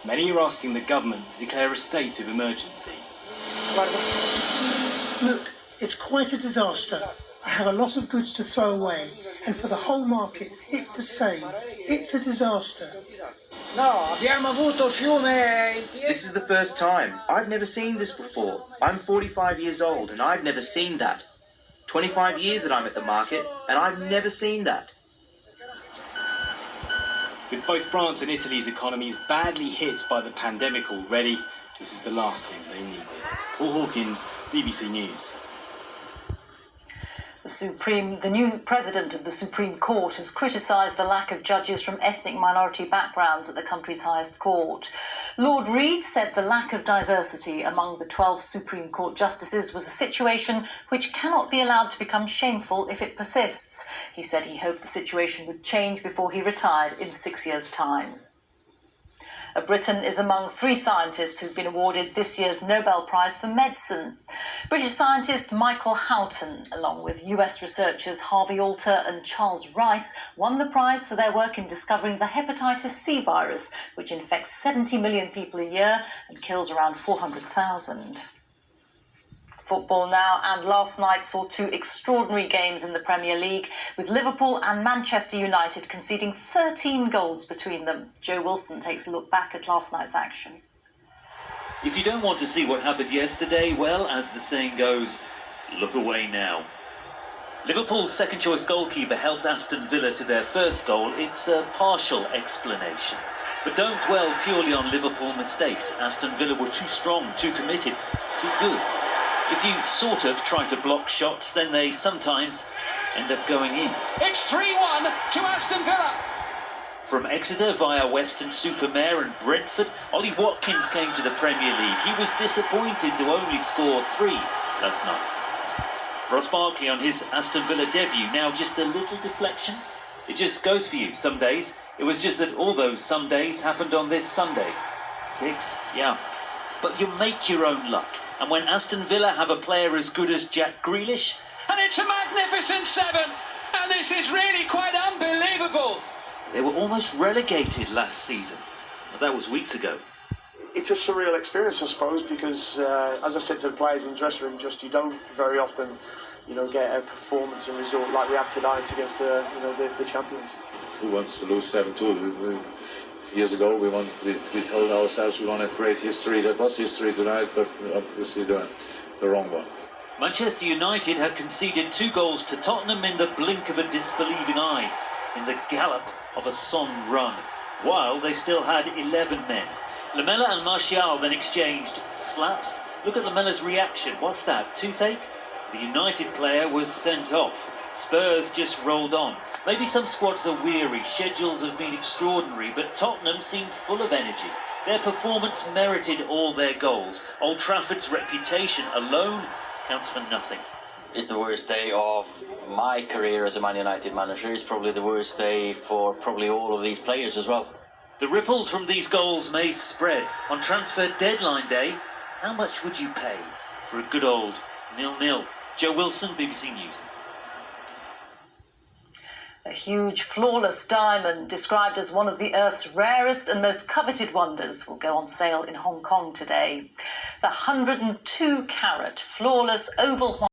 Many are asking the government to declare a state of emergency. Look, it's quite a disaster. I have a lot of goods to throw away, and for the whole market, it's the same. It's a disaster. This is the first time. I've never seen this before. I'm 45 years old, and I've never seen that. 25 years that I'm at the market, and I've never seen that. With both France and Italy's economies badly hit by the pandemic already, this is the last thing they needed. Paul Hawkins, BBC News. The new president of the Supreme Court has criticised the lack of judges from ethnic minority backgrounds at the country's highest court. Lord Reid said the lack of diversity among the 12 Supreme Court justices was a situation which cannot be allowed to become shameful if it persists. He said he hoped the situation would change before he retired in 6 years' time. Britain is among 3 scientists who've been awarded this year's Nobel Prize for Medicine. British scientist Michael Houghton, along with US researchers Harvey Alter and Charles Rice, won the prize for their work in discovering the hepatitis C virus, which infects 70 million people a year and kills around 400,000. Football now, and last night saw 2 extraordinary games in the Premier League, with Liverpool and Manchester United conceding 13 goals between them. Joe Wilson takes a look back at last night's action. If you don't want to see what happened yesterday, well, as the saying goes, look away now. Liverpool's second-choice goalkeeper helped Aston Villa to their first goal. It's a partial explanation. But don't dwell purely on Liverpool mistakes. Aston Villa were too strong, too committed, too good. If you sort of try to block shots, then they sometimes end up going in. It's 3-1 to Aston Villa. From Exeter via Weston-super-Mare and Brentford, Ollie Watkins came to the Premier League. He was disappointed to only score 3 last night. Ross Barkley on his Aston Villa debut, now just a little deflection. It just goes for you some days. It was just that all those some days happened on this Sunday. 6, yeah. But you make your own luck. And when Aston Villa have a player as good as Jack Grealish... And it's a magnificent 7. And this is really quite unbelievable. They were almost relegated last season. But that was weeks ago. It's a surreal experience, I suppose, because, as I said to the players in the dressing room, just you don't very often, get a performance and result like we have tonight against the champions. Who wants to lose 7-2? Years ago, we told ourselves we want to create history. That was history tonight, but obviously the wrong one. Manchester United had conceded 2 goals to Tottenham in the blink of a disbelieving eye, in the gallop of a Son run, while they still had 11 men. Lamela and Martial then exchanged slaps. Look at Lamela's reaction. What's that, toothache? The United player was sent off. Spurs just rolled on. Maybe some squads are weary, schedules have been extraordinary, but Tottenham seemed full of energy. Their performance merited all their goals. Old Trafford's reputation alone counts for nothing. It's the worst day of my career as a Man United manager. It's probably the worst day for probably all of these players as well. The ripples from these goals may spread. On transfer deadline day, how much would you pay for a good old 0-0? Joe Wilson, BBC News. A huge, flawless diamond, described as one of the Earth's rarest and most coveted wonders, will go on sale in Hong Kong today. The 102-carat, flawless, oval white